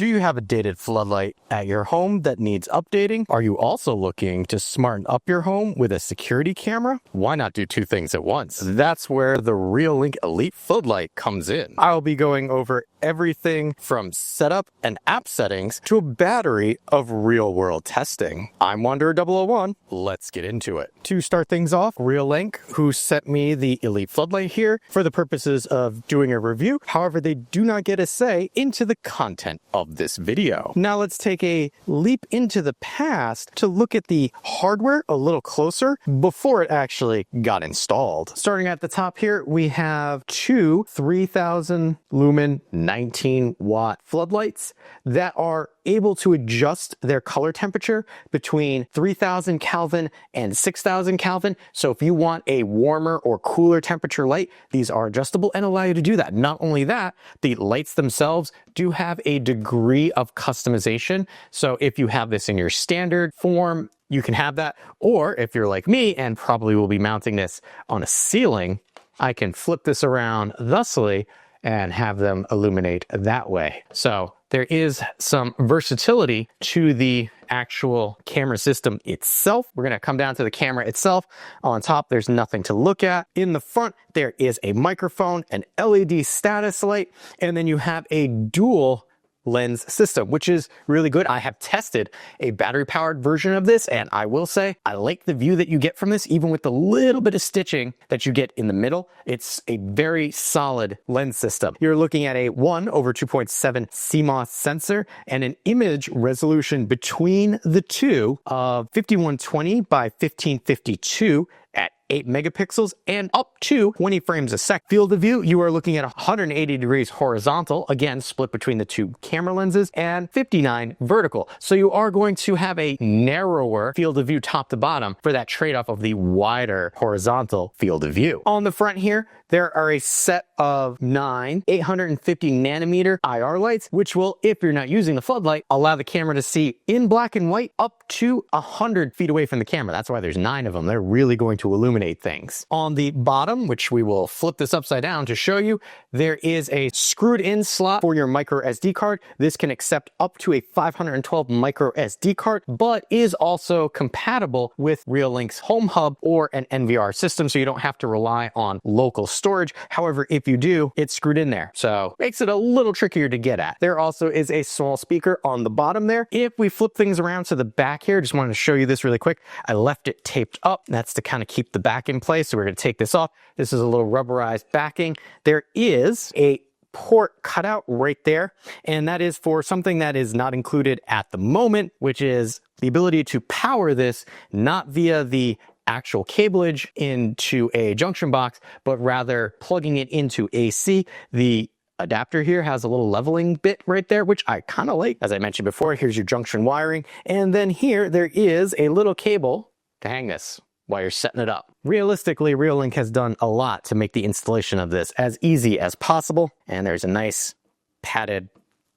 Do you have a dated floodlight at your home that needs updating? Are you also looking to smarten up your home with a security camera? Why not do two things at once? That's where the Reolink Elite Floodlight comes in. I'll be going over everything from setup and app settings to a battery of real-world testing. I'm Wanderer001. Let's get into it. To start things off, Reolink, who sent me the Elite Floodlight here for the purposes of doing a review. However, they do not get a say into the content of this video. Now let's take a leap into the past to look at the hardware a little closer before it actually got installed. Starting at the top here, we have two 3000 lumen 19-watt floodlights that are able to adjust their color temperature between 3000 Kelvin and 6000 Kelvin. So if you want a warmer or cooler temperature light, these are adjustable and allow you to do that. Not only that, the lights themselves do have a degree of customization. So if you have this in your standard form, you can have that. Or if you're like me and probably will be mounting this on a ceiling, I can flip this around thusly and have them illuminate that way. So there is some versatility to the actual camera system itself. We're gonna come down to the camera itself. On top, there's nothing to look at. In the front, there is a microphone, an LED status light, and then you have a dual lens system, which is really good. I have tested a battery powered version of this, and I will say I like the view that you get from this, even with the little bit of stitching that you get in the middle. It's a very solid lens system. You're looking at a 1/2.7 CMOS sensor and an image resolution between the two of 5120 by 1552 at 8 megapixels and up to 20 frames a sec. Field of view, you are looking at 180 degrees horizontal, again, split between the two camera lenses, and 59 vertical. So you are going to have a narrower field of view top to bottom for that trade-off of the wider horizontal field of view. On the front here, there are a set of 9 850 nanometer IR lights, which will, if you're not using the floodlight, allow the camera to see in black and white up to 100 feet away from the camera. That's why there's 9 of them. They're really going to illuminate things. On the bottom, which we will flip this upside down to show you, there is a screwed in slot for your micro SD card. This can accept up to a 512 micro SD card, but is also compatible with Reolink's Home Hub or an NVR system, so you don't have to rely on local storage. However, if you do, it's screwed in there, so makes it a little trickier to get at. There also is a small speaker on the bottom there. If we flip things around to the back here, just wanted to show you this really quick. I left it taped up. That's to kind of keep the back in place. So we're going to take this off. This is a little rubberized backing. There is a port cutout right there, and that is for something that is not included at the moment, which is the ability to power this not via the actual cableage into a junction box, but rather plugging it into AC. The adapter here has a little leveling bit right there, which I kind of like. As I mentioned before, here's your junction wiring, and then here there is a little cable to hang this while you're setting it up. Realistically, Reolink has done a lot to make the installation of this as easy as possible, and there's a nice padded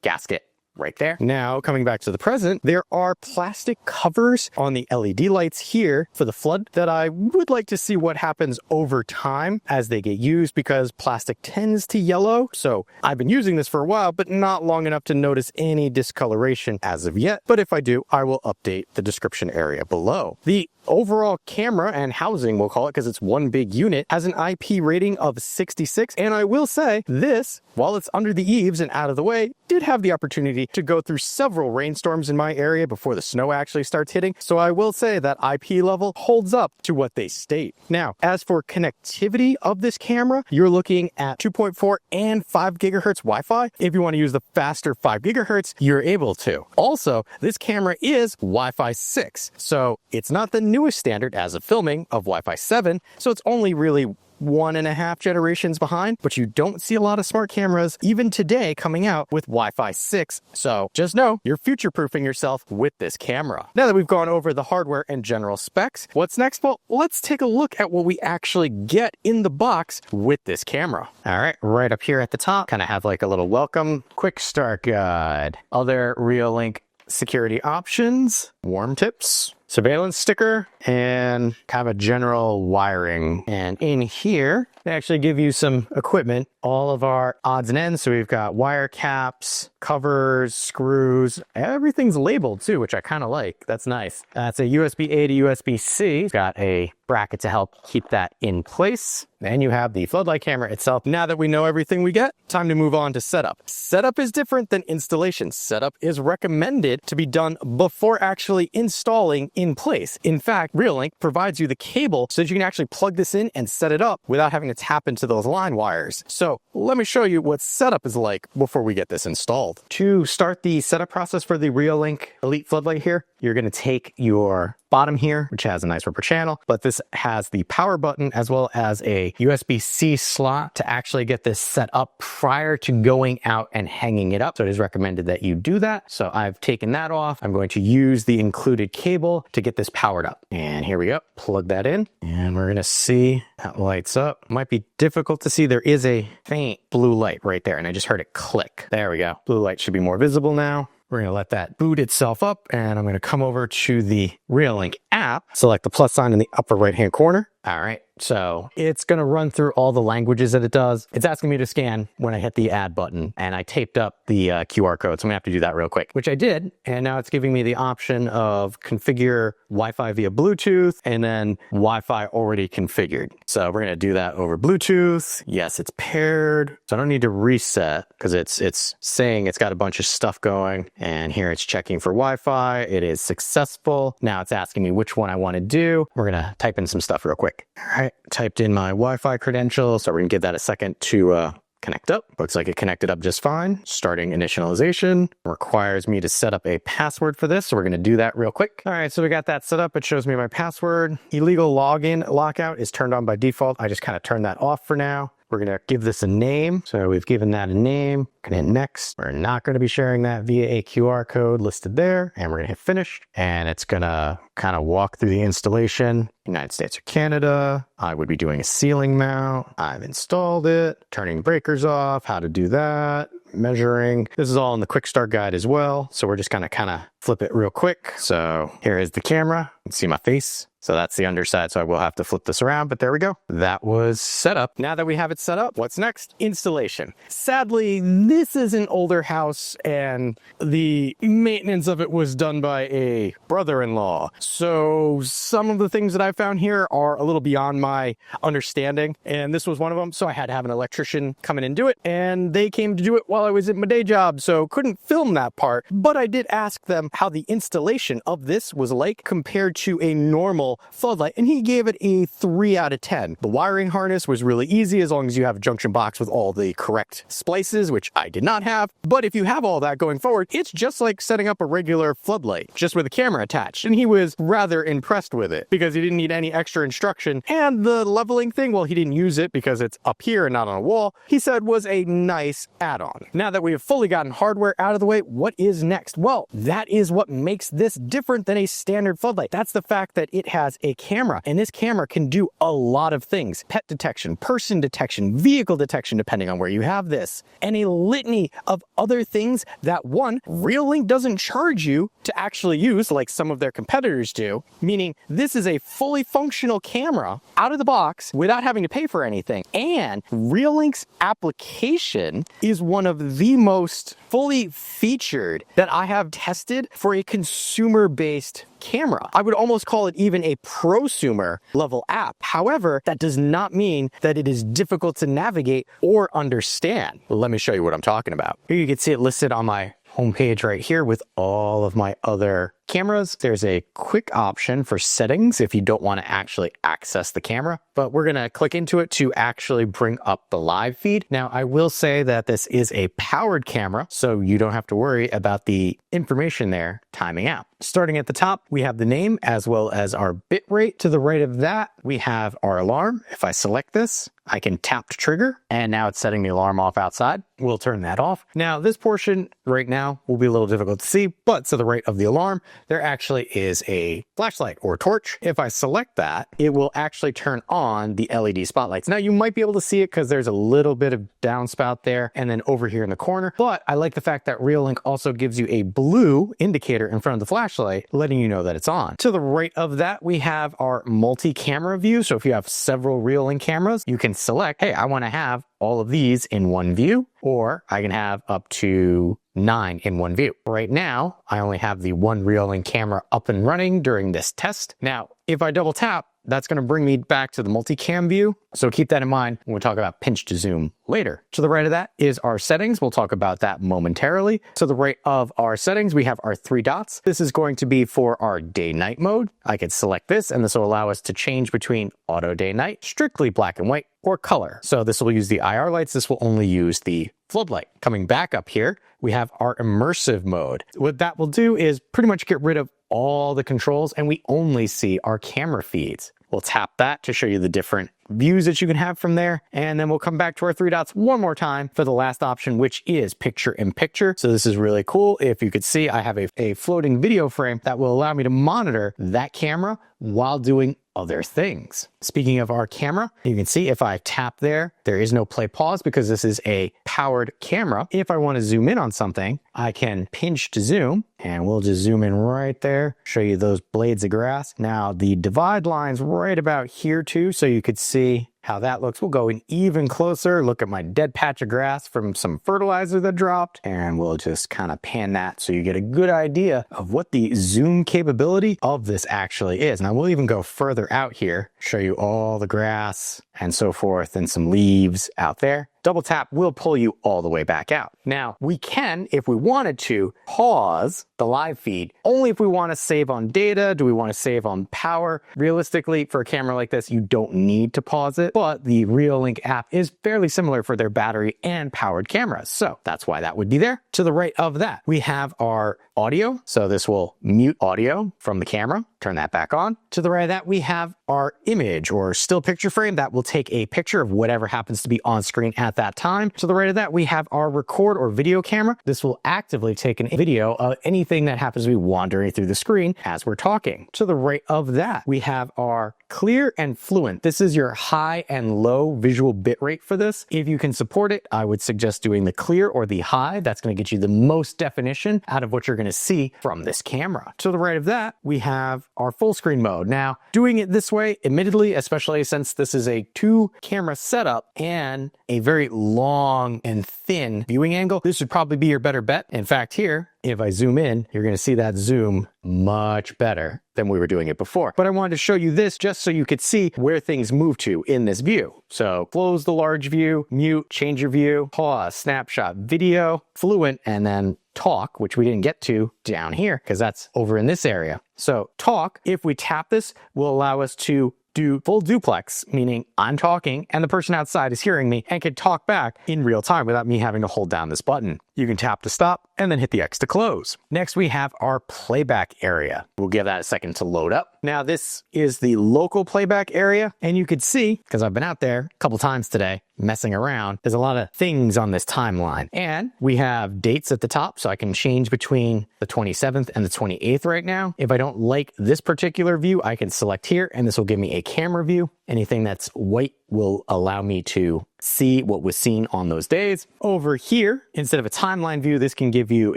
gasket right there. Now, coming back to the present, there are plastic covers on the LED lights here for the flood that I would like to see what happens over time as they get used, because plastic tends to yellow. So I've been using this for a while, but not long enough to notice any discoloration as of yet. But if I do, I will update the description area below. The overall camera and housing, we'll call it because it's one big unit, has an IP rating of 66. And I will say this, while it's under the eaves and out of the way, did have the opportunity to go through several rainstorms in my area before the snow actually starts hitting. So I will say that IP level holds up to what they state. Now, as for connectivity of this camera, you're looking at 2.4 and 5 gigahertz Wi-Fi. If you want to use the faster 5 gigahertz, you're able to. Also, this camera is Wi-Fi 6. So it's not the newest standard as of filming of Wi-Fi 7. So it's only really 1.5 generations behind, but you don't see a lot of smart cameras even today coming out with Wi-Fi 6. So just know you're future-proofing yourself with this camera. Now that we've gone over the hardware and general specs, what's next? Well, let's take a look at what we actually get in the box with this camera. All right, right up here at the top, kind of have like a little welcome, quick start guide, other Reolink security options, warm tips, surveillance sticker and kind of a general wiring. And in here, they actually give you some equipment, all of our odds and ends. So we've got wire caps, covers, screws, everything's labeled too, which I kind of like. That's nice. It's a USB-A to USB-C. Got a bracket to help keep that in place. And you have the floodlight camera itself. Now that we know everything we get, time to move on to setup. Setup is different than installation. Setup is recommended to be done before actually installing in place. In fact, Reolink provides you the cable so that you can actually plug this in and set it up without having to tap into those line wires. So let me show you what setup is like before we get this installed. To start the setup process for the Reolink Elite Floodlight here, you're going to take your bottom here, which has a nice rubber channel, but this has the power button as well as a USB-C slot to actually get this set up prior to going out and hanging it up. So it is recommended that you do that. So I've taken that off. I'm going to use the included cable to get this powered up. And here we go. Plug that in and we're going to see that lights up. Might be difficult to see. There is a faint blue light right there and I just heard it click. There we go. Blue light should be more visible now. We're going to let that boot itself up and I'm going to come over to the Reolink app, select the plus sign in the upper right hand corner. All right, so it's going to run through all the languages that it does. It's asking me to scan when I hit the add button and I taped up the QR code. So I'm gonna have to do that real quick, which I did. And now it's giving me the option of configure Wi-Fi via Bluetooth and then Wi-Fi already configured. So we're going to do that over Bluetooth. Yes, it's paired. So I don't need to reset because it's saying it's got a bunch of stuff going. And here it's checking for Wi-Fi. It is successful. Now it's asking me which one I want to do. We're going to type in some stuff real quick. All right, typed in my Wi-Fi credentials. So we're going to give that a second to connect up. Looks like it connected up just fine. Starting initialization. Requires me to set up a password for this. So we're going to do that real quick. All right, so we got that set up. It shows me my password. Illegal login lockout is turned on by default. I just kind of turned that off for now. We're going to give this a name. So we've given that a name. Going to hit next. We're not going to be sharing that via a QR code listed there. And we're going to hit finish. And it's going to kind of walk through the installation. United States or Canada. I would be doing a ceiling mount. I've installed it. Turning breakers off. How to do that. Measuring. This is all in the quick start guide as well. So we're just going to kind of flip it real quick. So here is the camera. You can see my face. So that's the underside, so I will have to flip this around, but there we go. That was set up. Now that we have it set up, what's next? Installation. Sadly, this is an older house and the maintenance of it was done by a brother-in-law. So some of the things that I found here are a little beyond my understanding, and this was one of them. So I had to have an electrician come in and do it, and they came to do it while I was at my day job, so couldn't film that part. But I did ask them how the installation of this was like compared to a normal floodlight, and he gave it a 3 out of 10. The wiring harness was really easy as long as you have a junction box with all the correct splices, which I did not have. But if you have all that going forward, it's just like setting up a regular floodlight, just with a camera attached. And he was rather impressed with it because he didn't need any extra instruction. And the leveling thing, well, he didn't use it because it's up here and not on a wall, he said was a nice add-on. Now that we have fully gotten hardware out of the way, what is next? Well, that is what makes this different than a standard floodlight. That's the fact that it has a camera, and this camera can do a lot of things. Pet detection, person detection, vehicle detection, depending on where you have this, and a litany of other things that, one, Reolink doesn't charge you to actually use like some of their competitors do, meaning this is a fully functional camera out of the box without having to pay for anything. And Reolink's application is one of the most fully featured that I have tested for a consumer-based camera. I would almost call it even a prosumer level app. However, that does not mean that it is difficult to navigate or understand. Let me show you what I'm talking about. Here you can see it listed on my homepage right here with all of my other cameras. There's a quick option for settings if you don't want to actually access the camera, but we're going to click into it to actually bring up the live feed. Now, I will say that this is a powered camera, so you don't have to worry about the information there timing out. Starting at the top, we have the name as well as our bit rate. To the right of that, we have our alarm. If I select this, I can tap to trigger, and now it's setting the alarm off outside. We'll turn that off. Now, this portion right now will be a little difficult to see, but to the right of the alarm, there actually is a flashlight or torch. If I select that, it will actually turn on the LED spotlights. Now you might be able to see it because there's a little bit of downspout there and then over here in the corner, but I like the fact that Reolink also gives you a blue indicator in front of the flashlight, letting you know that it's on. To the right of that, we have our multi-camera view. So if you have several Reolink cameras, you can select, hey, I want to have all of these in one view, or I can have up to 9 in one view. Right now, I only have the one Reolink camera up and running during this test. Now, if I double tap, that's going to bring me back to the multicam view. So keep that in mind when we talk about pinch to zoom later. To the right of that is our settings. We'll talk about that momentarily. To the right of our settings, we have our 3 dots. This is going to be for our day-night mode. I could select this, and this will allow us to change between auto day-night, strictly black and white, or color. So this will use the IR lights. This will only use the floodlight. Coming back up here, we have our immersive mode. What that will do is pretty much get rid of all the controls, and we only see our camera feeds. We'll tap that to show you the different views that you can have from there. And then we'll come back to our 3 dots one more time for the last option, which is picture in picture. So this is really cool. If you could see, I have a floating video frame that will allow me to monitor that camera while doing other things. Speaking of our camera, you can see if I tap there is no play pause because this is a powered camera. If I want to zoom in on something, I can pinch to zoom, and we'll just zoom in right there, show you those blades of grass. Now the divide line's right about here too, so you could see how that looks. We'll go in even closer, look at my dead patch of grass from some fertilizer that dropped, and we'll just kind of pan that so you get a good idea of what the zoom capability of this actually is. Now we'll even go further out here, show you all the grass and so forth and some leaves out there. Double tap will pull you all the way back out. Now, we can, if we wanted to, pause the live feed only if we want to save on data. Do we want to save on power? Realistically, for a camera like this, you don't need to pause it, but the Reolink app is fairly similar for their battery and powered cameras. So that's why that would be there. To the right of that, we have our audio. So this will mute audio from the camera. Turn that back on. To the right of that, we have our image or still picture frame that will take a picture of whatever happens to be on screen at that time. To the right of that, we have our record or video camera. This will actively take a video of anything that happens to be wandering through the screen as we're talking. To the right of that, we have our clear and fluent. This is your high and low visual bitrate for this. If you can support it, I would suggest doing the clear or the high. That's going to get you the most definition out of what you're going to see from this camera. To the right of that, we have our full screen mode. Now, doing it this way, admittedly, especially since this is a 2-camera setup and a very long and thin viewing angle, this would probably be your better bet. In fact, here, if I zoom in, you're going to see that zoom much better than we were doing it before. But I wanted to show you this just so you could see where things move to in this view. So close the large view, mute, change your view, pause, snapshot, video, fluent, and then talk, which we didn't get to down here because that's over in this area. So talk, if we tap this, will allow us to do full duplex, meaning I'm talking and the person outside is hearing me and can talk back in real time without me having to hold down this button. You can tap to stop and then hit the X to close. Next, we have our playback area. We'll give that a second to load up. Now, this is the local playback area, and you could see, because I've been out there a couple times today, messing around, there's a lot of things on this timeline. And we have dates at the top, so I can change between the 27th and the 28th right now. If I don't like this particular view, I can select here, and this will give me a camera view. Anything that's white will allow me to see what was seen on those days. Over here, instead of a timeline view, this can give you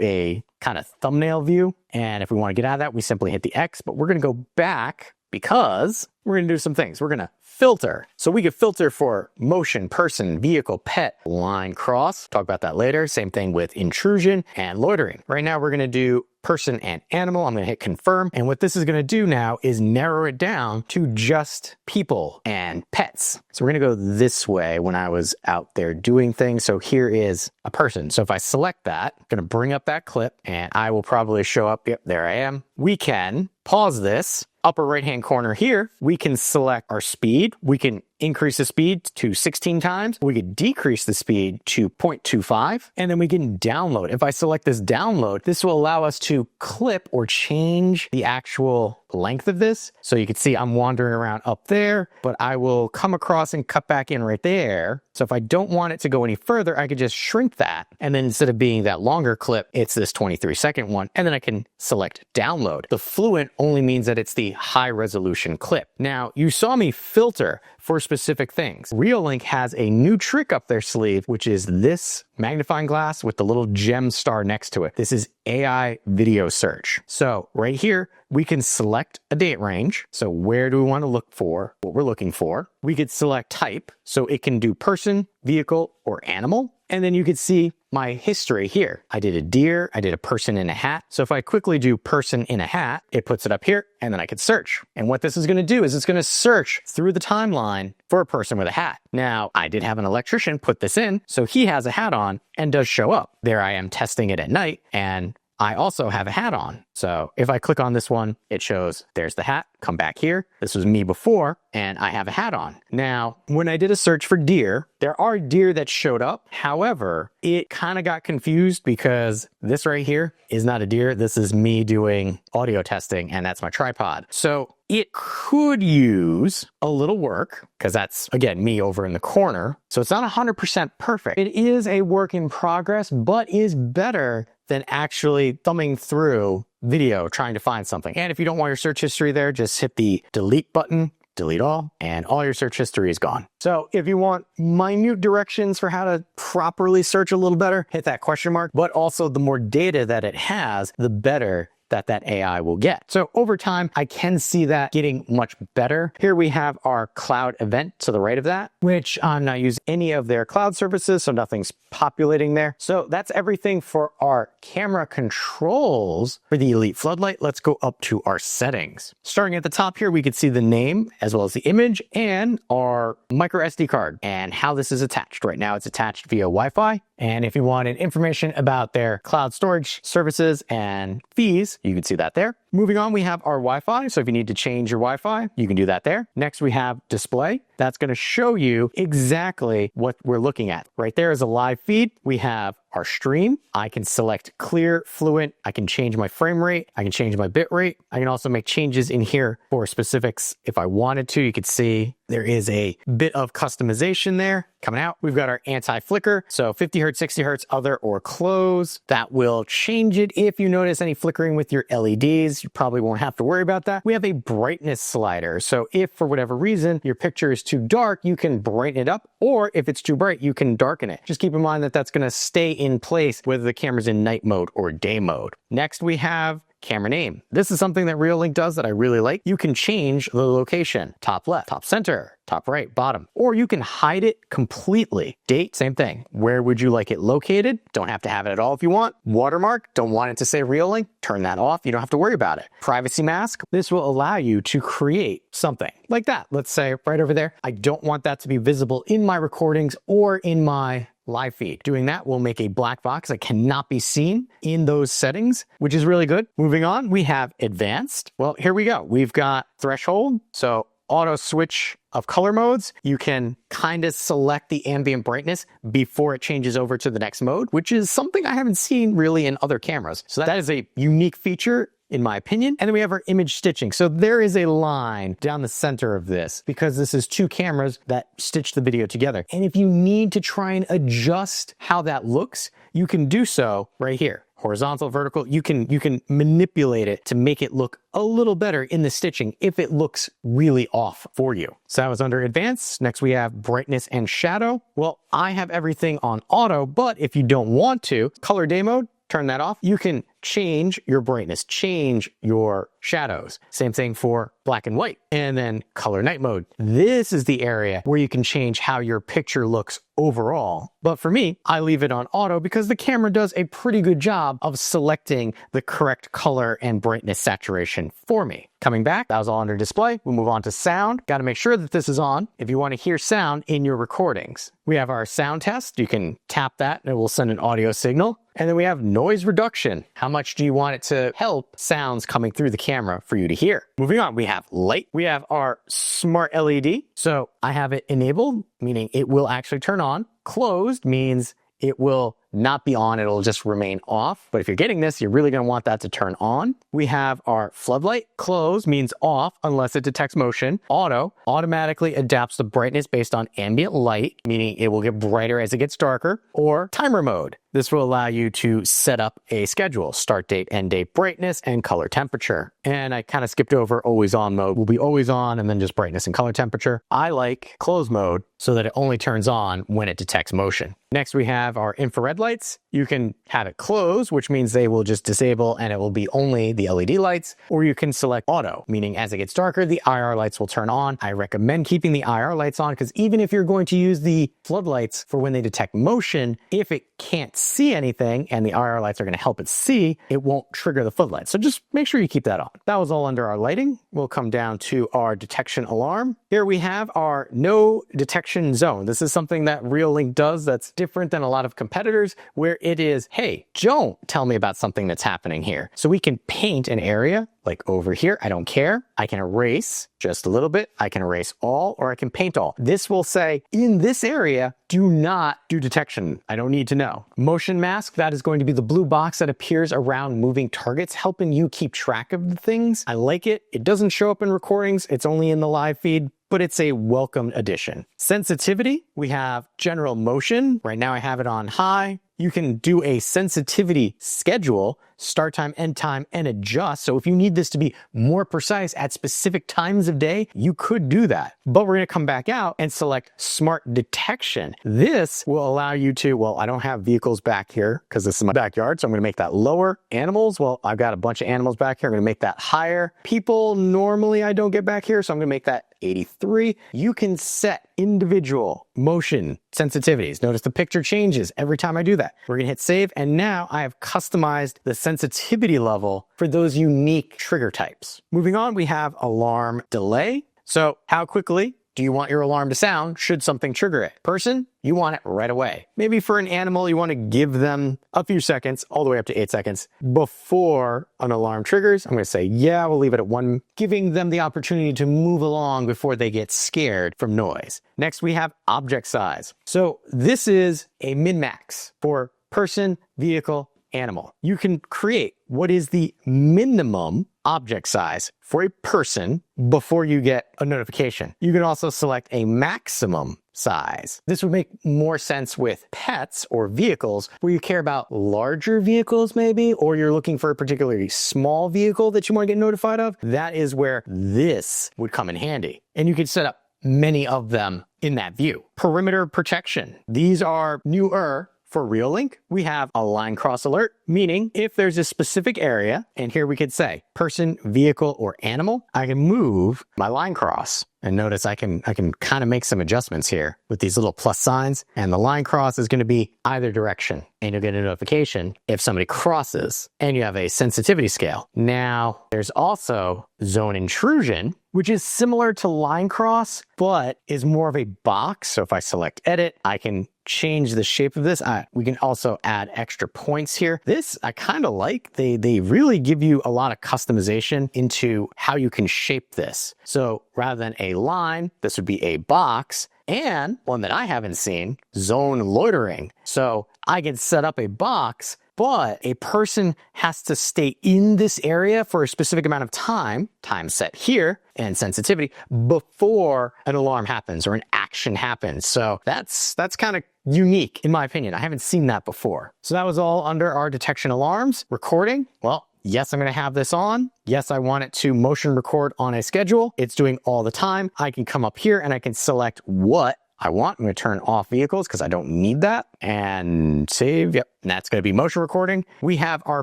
a kind of thumbnail view. And if we want to get out of that, we simply hit the X, but we're going to go back because we're going to do some things. We're going to filter. So we could filter for motion, person, vehicle, pet, line, cross. Talk about that later. Same thing with intrusion and loitering. Right now, we're going to do person and animal. I'm going to hit confirm. And what this is going to do now is narrow it down to just people and pets. So we're going to go this way when I was out there doing things. So here is a person. So if I select that, I'm going to bring up that clip and I will probably show up. Yep, there I am. We can pause this. Upper right hand corner here, we can select our speed. We can increase the speed to 16 times. We could decrease the speed to 0.25, and then we can download. If I select this download, this will allow us to clip or change the actual length of this. So you can see I'm wandering around up there, but I will come across and cut back in right there. So if I don't want it to go any further, I could just shrink that. And then instead of being that longer clip, it's this 23-second one. And then I can select download. The fluent only means that it's the high resolution clip. Now, you saw me filter for specific things. Reolink has a new trick up their sleeve, which is this magnifying glass with the little gem star next to it. This is AI video search. So right here, we can select a date range. So where do we want to look for what we're looking for? We could select type. So it can do person, vehicle, or animal. And then you could see my history here. I did a deer, I did a person in a hat. So if I quickly do person in a hat, it puts it up here, and then I could search. And what this is going to do is it's going to search through the timeline for a person with a hat. Now, I did have an electrician put this in, so he has a hat on and does show up. There I am testing it at night, and I also have a hat on. So if I click on this one, it shows there's the hat. Come back here. This was me before, and I have a hat on. Now, when I did a search for deer, there are deer that showed up. However, it kind of got confused because this right here is not a deer. This is me doing audio testing, and that's my tripod. So it could use a little work because that's, again, me over in the corner. So it's not 100% perfect. It is a work in progress, but is better than actually thumbing through video trying to find something. And if you don't want your search history there, just hit the delete button, delete all, and all your search history is gone. So if you want minute directions for how to properly search a little better, hit that question mark. But also the more data that it has, the better that AI will get. So over time, I can see that getting much better. Here we have our cloud event to the right of that, which I'm not using any of their cloud services, so nothing's populating there. So that's everything for our camera controls for the Elite Floodlight. Let's go up to our settings. Starting at the top here, we can see the name as well as the image and our micro SD card and how this is attached. Right now, it's attached via Wi-Fi. And if you wanted information about their cloud storage services and fees, you can see that there. Moving on, we have our Wi-Fi. So if you need to change your Wi-Fi, you can do that there. Next, we have display. That's going to show you exactly what we're looking at. Right there is a live feed. We have our stream. I can select clear, fluent. I can change my frame rate. I can change my bit rate. I can also make changes in here for specifics if I wanted to. You could see there is a bit of customization there coming out. We've got our anti-flicker. So 50 hertz, 60 hertz, other or close. That will change it. If you notice any flickering with your LEDs, you probably won't have to worry about that. We have a brightness slider. So if for whatever reason your picture is too dark, you can brighten it up, or if it's too bright, you can darken it. Just keep in mind that that's going to stay in place whether the camera's in night mode or day mode. Next, we have camera name. This is something that Reolink does that I really like. You can change the location, top left, top center, top right, bottom, or you can hide it completely. Date, same thing. Where would you like it located? Don't have to have it at all if you want. Watermark, don't want it to say Reolink, turn that off. You don't have to worry about it. Privacy mask, this will allow you to create something like that. Let's say right over there. I don't want that to be visible in my recordings or in my live feed. Doing that will make a black box that cannot be seen in those settings, which is really good. Moving on, we have advanced. Well, here we go. We've got threshold. So auto switch of color modes. You can kind of select the ambient brightness before it changes over to the next mode, which is something I haven't seen really in other cameras. So that is a unique feature in my opinion. And then we have our image stitching. So there is a line down the center of this because this is two cameras that stitch the video together. And if you need to try and adjust how that looks, you can do so right here. Horizontal, vertical, you can manipulate it to make it look a little better in the stitching if it looks really off for you. So that was under advanced. Next we have brightness and shadow. Well, I have everything on auto, but if you don't want to, color day mode, turn that off. You can change your brightness, change your shadows. Same thing for black and white. And then color night mode. This is the area where you can change how your picture looks overall. But for me, I leave it on auto because the camera does a pretty good job of selecting the correct color and brightness saturation for me. Coming back, that was all under display. We'll move on to sound. Got to make sure that this is on if you want to hear sound in your recordings. We have our sound test. You can tap that and it will send an audio signal. And then we have noise reduction. How much do you want it to help sounds coming through the camera for you to hear? Moving on, we have light. We have our smart LED. So I have it enabled, meaning it will actually turn on. Closed means it will not be on, it'll just remain off. But if you're getting this, you're really going to want that to turn on. We have our floodlight. Closed means off unless it detects motion. Auto automatically adapts the brightness based on ambient light, meaning it will get brighter as it gets darker. Or timer mode. This will allow you to set up a schedule, start date, end date, brightness, and color temperature. And I kind of skipped over always on mode. Will be always on and then just brightness and color temperature. I like close mode so that it only turns on when it detects motion. Next, we have our infrared lights. You can have it closed, which means they will just disable and it will be only the LED lights, or you can select auto, meaning as it gets darker, the IR lights will turn on. I recommend keeping the IR lights on because even if you're going to use the floodlights for when they detect motion, if it can't see anything and the IR lights are going to help it see, it won't trigger the floodlights. So just make sure you keep that on. That was all under our lighting. We'll come down to our detection alarm. Here we have our no detection zone. This is something that Reolink does that's different than a lot of competitors, where it is, hey, don't tell me about something that's happening here. So we can paint an area like over here. I don't care. I can erase just a little bit. I can erase all, or I can paint all. This will say in this area, do not do detection. I don't need to know. Motion mask, that is going to be the blue box that appears around moving targets, helping you keep track of the things. I like it. It doesn't show up in recordings. It's only in the live feed, but it's a welcome addition. Sensitivity, we have general motion. Right now I have it on high. You can do a sensitivity schedule, start time, end time, and adjust. So if you need this to be more precise at specific times of day, you could do that. But we're gonna come back out and select smart detection. This will allow you to, well, I don't have vehicles back here because this is my backyard, so I'm gonna make that lower. Animals, well, I've got a bunch of animals back here. I'm gonna make that higher. People, normally I don't get back here, so I'm gonna make that 83. You can set individual motion sensitivities. Notice the picture changes every time I do that. We're gonna hit save, and now I have customized the sensitivity level for those unique trigger types. Moving on, we have alarm delay. So how quickly do you want your alarm to sound should something trigger it? Person, you want it right away. Maybe for an animal, you want to give them a few seconds, all the way up to 8 seconds before an alarm triggers. I'm going to say, yeah, we'll leave it at 1, giving them the opportunity to move along before they get scared from noise. Next, we have object size. So this is a min-max for person, vehicle, animal. You can create what is the minimum object size for a person before you get a notification. You can also select a maximum size. This would make more sense with pets or vehicles where you care about larger vehicles maybe, or you're looking for a particularly small vehicle that you want to get notified of. That is where this would come in handy. And you can set up many of them in that view. Perimeter protection. These are newer. For Reolink, we have a line cross alert, meaning if there's a specific area, and here we could say person, vehicle, or animal, I can move my line cross. And notice I can kind of make some adjustments here with these little plus signs, and the line cross is going to be either direction, and you'll get a notification if somebody crosses, and you have a sensitivity scale. Now, there's also zone intrusion, which is similar to line cross, but is more of a box. So if I select edit, I can change the shape of this. We can also add extra points here. This I kind of like. They really give you a lot of customization into how you can shape this. So rather than a line, this would be a box, and one that I haven't seen, zone loitering. So I can set up a box, but a person has to stay in this area for a specific amount of time set here, and sensitivity, before an alarm happens or an action happens. So that's kind of unique in my opinion. I haven't seen that before. So that was all under our detection alarms. Recording, well, yes, I'm going to have this on. Yes, I want it to motion record on a schedule. It's doing all the time. I can come up here and I can select what I want. I'm going to turn off vehicles because I don't need that, and save. Yep. And that's going to be motion recording. We have our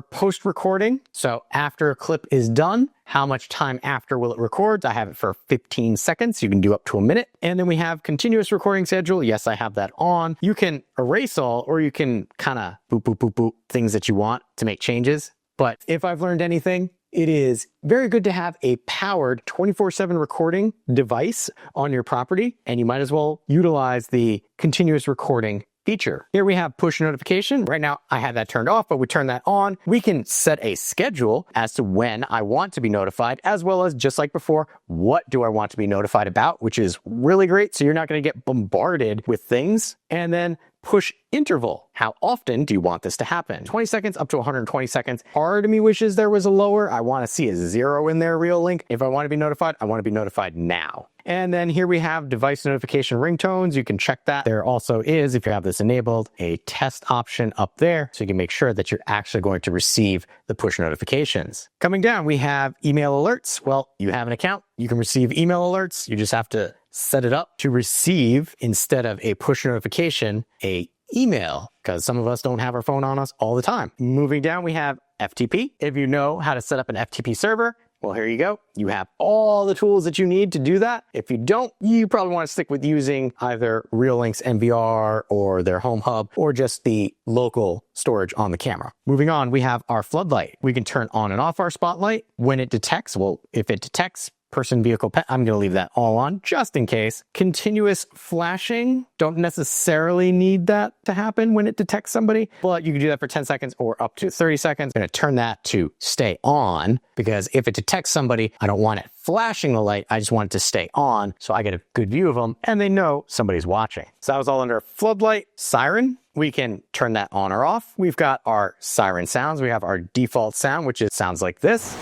post recording. So after a clip is done, how much time after will it record? I have it for 15 seconds. You can do up to a minute. And then we have continuous recording schedule. Yes, I have that on. You can erase all, or you can kind of boop, boop, boop, boop things that you want to make changes. But if I've learned anything, it is very good to have a powered 24/7 recording device on your property, and you might as well utilize the continuous recording feature. Here we have push notification. Right now I have that turned off, but we turn that on. We can set a schedule as to when I want to be notified, as well as, just like before, what do I want to be notified about, which is really great. So you're not going to get bombarded with things. And then push interval. How often do you want this to happen? 20 seconds up to 120 seconds. Part of me wishes there was a lower. I want to see a 0 in there, Reolink. If I want to be notified, I want to be notified now. And then here we have device notification ringtones. You can check that. There also is, if you have this enabled, a test option up there so you can make sure that you're actually going to receive the push notifications. Coming down, we have email alerts. Well, you have an account, you can receive email alerts. You just have to set it up to receive, instead of a push notification, a email, because some of us don't have our phone on us all the time. Moving down, we have FTP. If you know how to set up an FTP server, well, here you go. You have all the tools that you need to do that. If you don't, you probably want to stick with using either Reolink's MVR or their home hub, or just the local storage on the camera. Moving on, we have our floodlight. We can turn on and off our spotlight when it detects. Well, if it detects person, vehicle, pet, I'm going to leave that all on just in case. Continuous flashing, don't necessarily need that to happen when it detects somebody, but you can do that for 10 seconds or up to 30 seconds. I'm going to turn that to stay on, because if it detects somebody, I don't want it flashing the light. I just want it to stay on so I get a good view of them and they know somebody's watching. So that was all under floodlight. Siren, we can turn that on or off. We've got our siren sounds. We have our default sound, which sounds like this.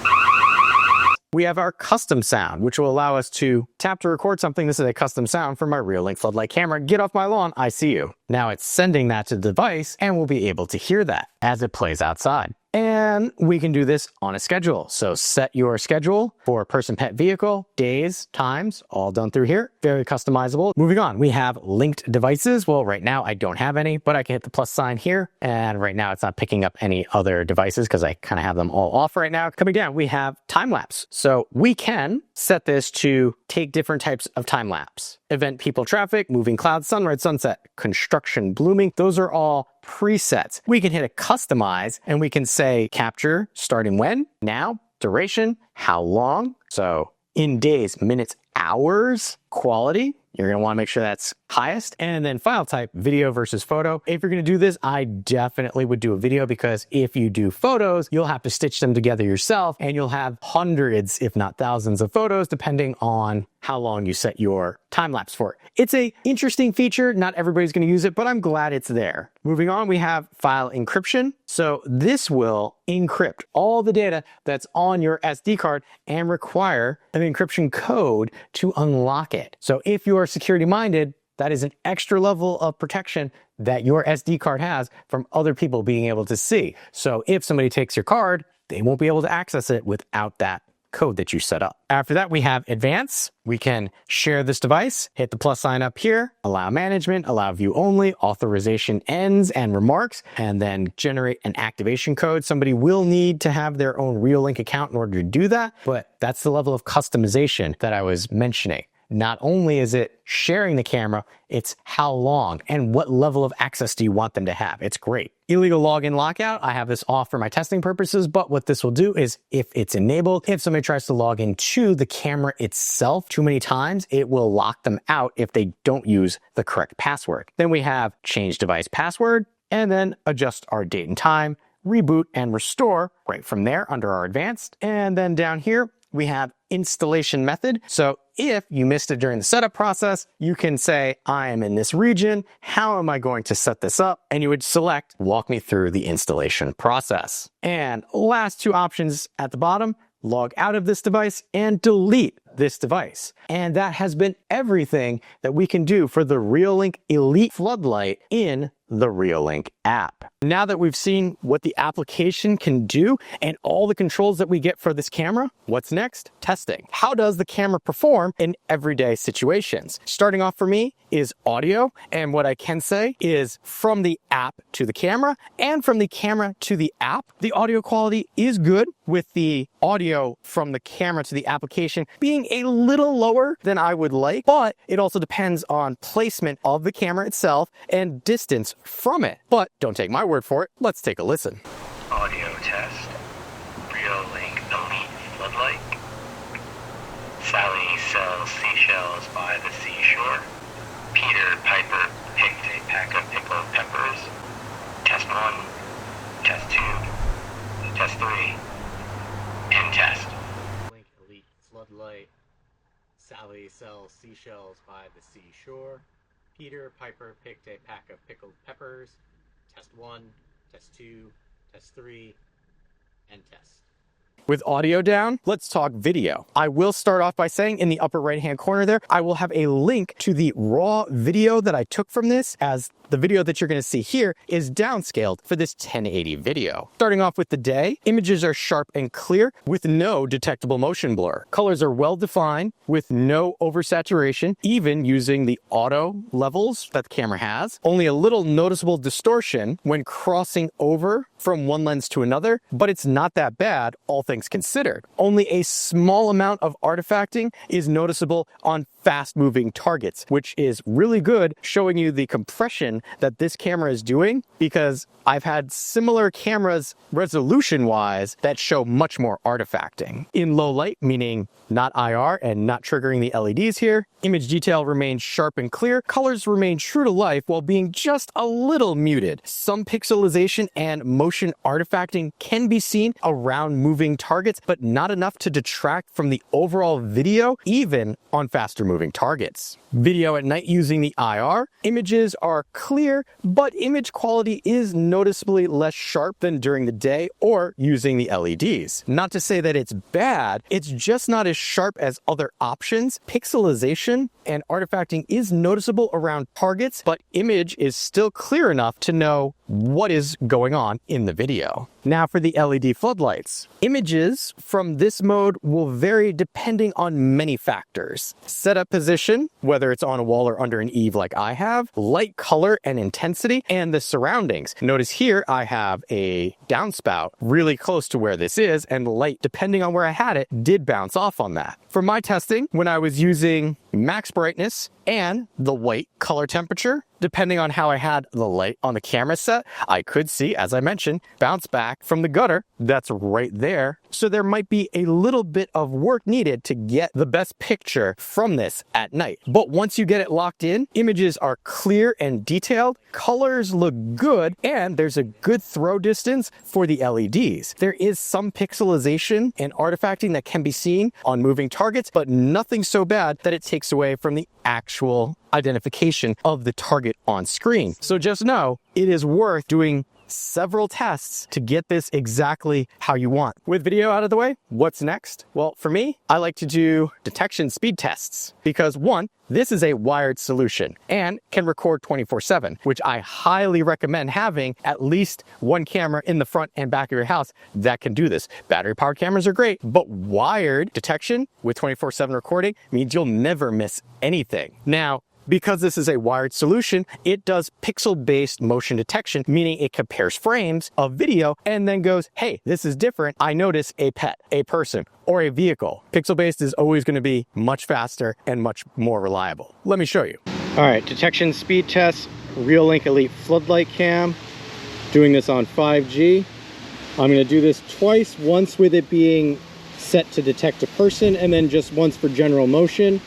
We have our custom sound, which will allow us to tap to record something. This is a custom sound from my Reolink Floodlight camera. Get off my lawn, I see you. Now it's sending that to the device, and we'll be able to hear that as it plays outside. And we can do this on a schedule. So set your schedule for person, pet, vehicle, days, times, all done through here. Very customizable. Moving on, we have linked devices. Well, right now I don't have any, but I can hit the plus sign here. And right now it's not picking up any other devices because I kind of have them all off right now. Coming down, we have time lapse. So we can set this to take different types of time lapse. Event, people, traffic, moving clouds, sunrise, sunset, construction, blooming. Those are all presets. We can hit a customize and we can say capture starting when, now, duration, how long. So in days, minutes, hours, quality. You're going to want to make sure that's highest. And then file type, video versus photo. If you're going to do this, I definitely would do a video, because if you do photos, you'll have to stitch them together yourself and you'll have hundreds, if not thousands of photos, depending on how long you set your time lapse for. It's a interesting feature. Not everybody's going to use it, but I'm glad it's there. Moving on, we have file encryption. So this will encrypt all the data that's on your SD card and require an encryption code to unlock it. So if you're security minded, that is an extra level of protection that your SD card has from other people being able to see. So if somebody takes your card, they won't be able to access it without that code that you set up. After that, we have advanced. We can share this device, hit the plus sign up here, allow management, allow view only, authorization ends and remarks, and then generate an activation code. Somebody will need to have their own Reolink account in order to do that, but that's the level of customization that I was mentioning. Not only is it sharing the camera, it's how long and what level of access do you want them to have. It's great. Illegal login lockout, I have this off for my testing purposes, but what this will do is if it's enabled, if somebody tries to log into the camera itself too many times, it will lock them out if they don't use the correct password. Then we have change device password, and then adjust our date and time, reboot and restore right from there under our advanced. And then down here, we have installation method. So if you missed it during the setup process, you can say, I am in this region. How am I going to set this up? And you would select, walk me through the installation process. And last two options at the bottom, log out of this device and delete this device. And that has been everything that we can do for the Reolink Elite Floodlight in the Reolink app. Now that we've seen what the application can do and all the controls that we get for this camera, what's next? Testing. How does the camera perform in everyday situations? Starting off for me is audio. And what I can say is from the app to the camera and from the camera to the app, the audio quality is good, with the audio from the camera to the application being a little lower than I would like, but it also depends on placement of the camera itself and distance from it. But don't take my word for it. Let's take a listen. Audio test. Reolink Elite Floodlight. Sally sells seashells by the seashore. Peter Piper picked a pack of pickled peppers Sally sells seashells by the seashore. Peter Piper picked a pack of pickled peppers. Test 1, test 2, test 3, and test. With audio down, let's talk video. I will start off by saying in the upper right-hand corner there, I will have a link to the raw video that I took from this, as the video that you're going to see here is downscaled for this 1080 video. Starting off with the day, images are sharp and clear with no detectable motion blur. Colors are well defined with no oversaturation, even using the auto levels that the camera has. Only a little noticeable distortion when crossing over from one lens to another, but it's not that bad, all things considered. Only a small amount of artifacting is noticeable on fast-moving targets, which is really good, showing you the compression that this camera is doing, because I've had similar cameras resolution-wise that show much more artifacting. In low light, meaning not IR and not triggering the LEDs here, image detail remains sharp and clear, colors remain true to life while being just a little muted. Some pixelization and motion artifacting can be seen around moving targets, but not enough to detract from the overall video, even on faster moving targets. Video at night using the IR, images are clear, but image quality is noticeably less sharp than during the day or using the LEDs. Not to say that it's bad, it's just not as sharp as other options. Pixelization and artifacting is noticeable around targets, but image is still clear enough to know what is going on in the video. Now for the LED floodlights. Images from this mode will vary depending on many factors. Setup position, whether it's on a wall or under an eave like I have, light color and intensity, and the surroundings. Notice here I have a downspout really close to where this is, and light, depending on where I had it, did bounce off on that. For my testing, when I was using max brightness and the white color temperature, depending on how I had the light on the camera set, I could see, as I mentioned, bounce back from the gutter that's right there. So there might be a little bit of work needed to get the best picture from this at night. But once you get it locked in, images are clear and detailed, colors look good, and there's a good throw distance for the LEDs. There is some pixelization and artifacting that can be seen on moving targets, but nothing so bad that it takes away from the actual identification of the target on screen. So just know it is worth doing several tests to get this exactly how you want. With video out of the way, what's next? Well, for me, I like to do detection speed tests because one, this is a wired solution and can record 24/7, which I highly recommend having at least one camera in the front and back of your house that can do this. Battery powered cameras are great, but wired detection with 24/7 recording means you'll never miss anything. Now, because this is a wired solution, it does pixel-based motion detection, meaning it compares frames of video and then goes, hey, this is different. I notice a pet, a person, or a vehicle. Pixel-based is always going to be much faster and much more reliable. Let me show you. All right, detection speed test, Reolink Elite Floodlight Cam. Doing this on 5G. I'm going to do this twice, once with it being set to detect a person and then just once for general motion.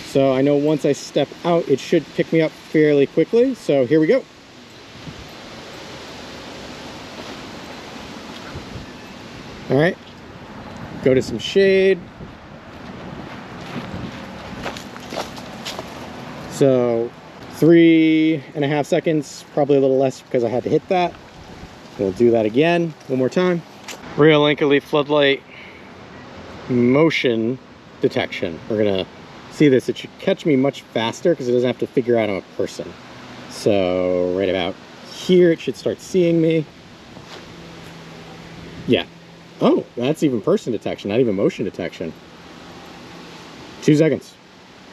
So I know once I step out, it should pick me up fairly quickly. So here we go. All right, go to some shade. So 3.5 seconds, probably a little less because I had to hit that. We'll do that again, one more time. Reolink Elite Floodlight motion detection. We're gonna see this, it should catch me much faster because it doesn't have to figure out I'm a person. So right about here, it should start seeing me. Yeah. Oh, that's even person detection, not even motion detection. 2 seconds.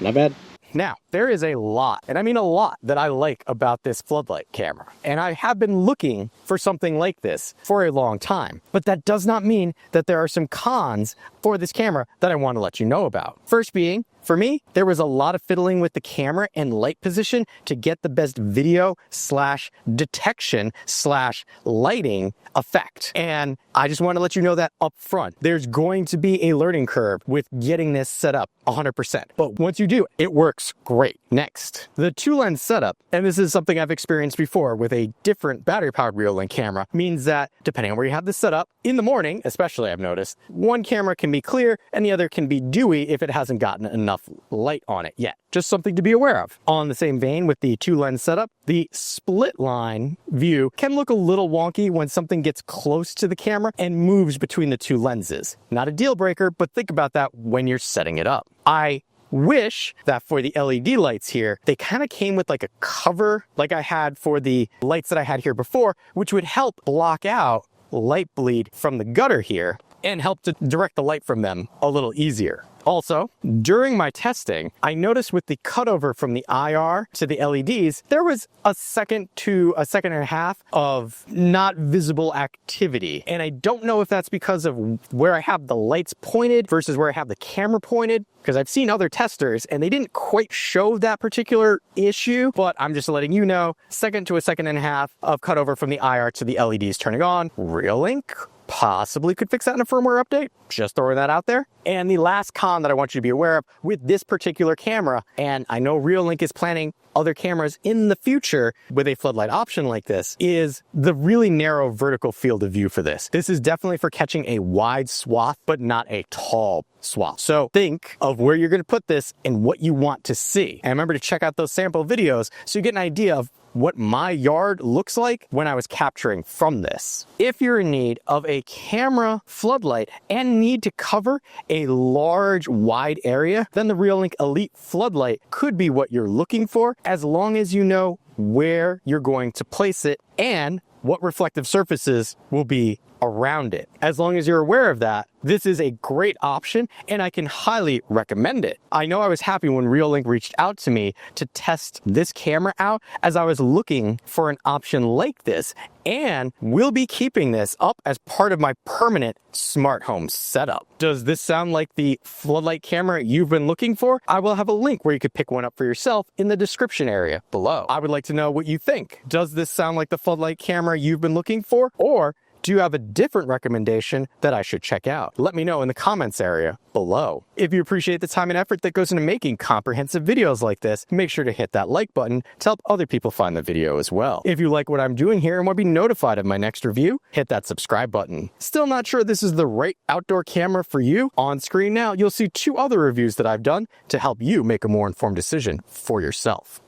Not bad. Now, there is a lot, and I mean a lot, that I like about this floodlight camera. And I have been looking for something like this for a long time. But that does not mean that there are some cons for this camera that I want to let you know about. First being, for me, there was a lot of fiddling with the camera and light position to get the best video slash detection slash lighting effect. And I just want to let you know that up front, there's going to be a learning curve with getting this set up 100%. But once you do, it works great. Next, the 2-lens setup, and this is something I've experienced before with a different battery-powered Reolink camera, means that depending on where you have this set up In the morning, especially I've noticed, one camera can be clear and the other can be dewy if it hasn't gotten enough light on it yet. Just something to be aware of. On the same vein with the 2-lens setup, the split line view can look a little wonky when something gets close to the camera and moves between the 2 lenses. Not a deal breaker, but think about that when you're setting it up. I wish that for the LED lights here, they kind of came with like a cover like I had for the lights that I had here before, which would help block out light bleed from the gutter here and help to direct the light from them a little easier. Also, during my testing, I noticed with the cutover from the IR to the LEDs, there was a second to a second and a half of not visible activity. And I don't know if that's because of where I have the lights pointed versus where I have the camera pointed, because I've seen other testers and they didn't quite show that particular issue, but I'm just letting you know, second to a second and a half of cutover from the IR to the LEDs turning on. Reolink possibly could fix that in a firmware update. Just throwing that out there. And the last con that I want you to be aware of with this particular camera, and I know Reolink is planning other cameras in the future with a floodlight option like this, is the really narrow vertical field of view for this. This is definitely for catching a wide swath, but not a tall swath. So think of where you're going to put this and what you want to see. And remember to check out those sample videos so you get an idea of what my yard looks like when I was capturing from this. If you're in need of a camera floodlight and need to cover a large, wide area, then the Reolink Elite Floodlight could be what you're looking for, as long as you know where you're going to place it and what reflective surfaces will be around it. As long as you're aware of that, this is a great option and I can highly recommend it. I know I was happy when Reolink reached out to me to test this camera out as I was looking for an option like this, and we'll be keeping this up as part of my permanent smart home setup. Does this sound like the floodlight camera you've been looking for? I will have a link where you could pick one up for yourself in the description area below. I would like to know what you think. Does this sound like the floodlight camera you've been looking for? Or do you have a different recommendation that I should check out? Let me know in the comments area below. If you appreciate the time and effort that goes into making comprehensive videos like this, make sure to hit that like button to help other people find the video as well. If you like what I'm doing here and want to be notified of my next review, hit that subscribe button. Still not sure this is the right outdoor camera for you? On screen now, you'll see 2 other reviews that I've done to help you make a more informed decision for yourself.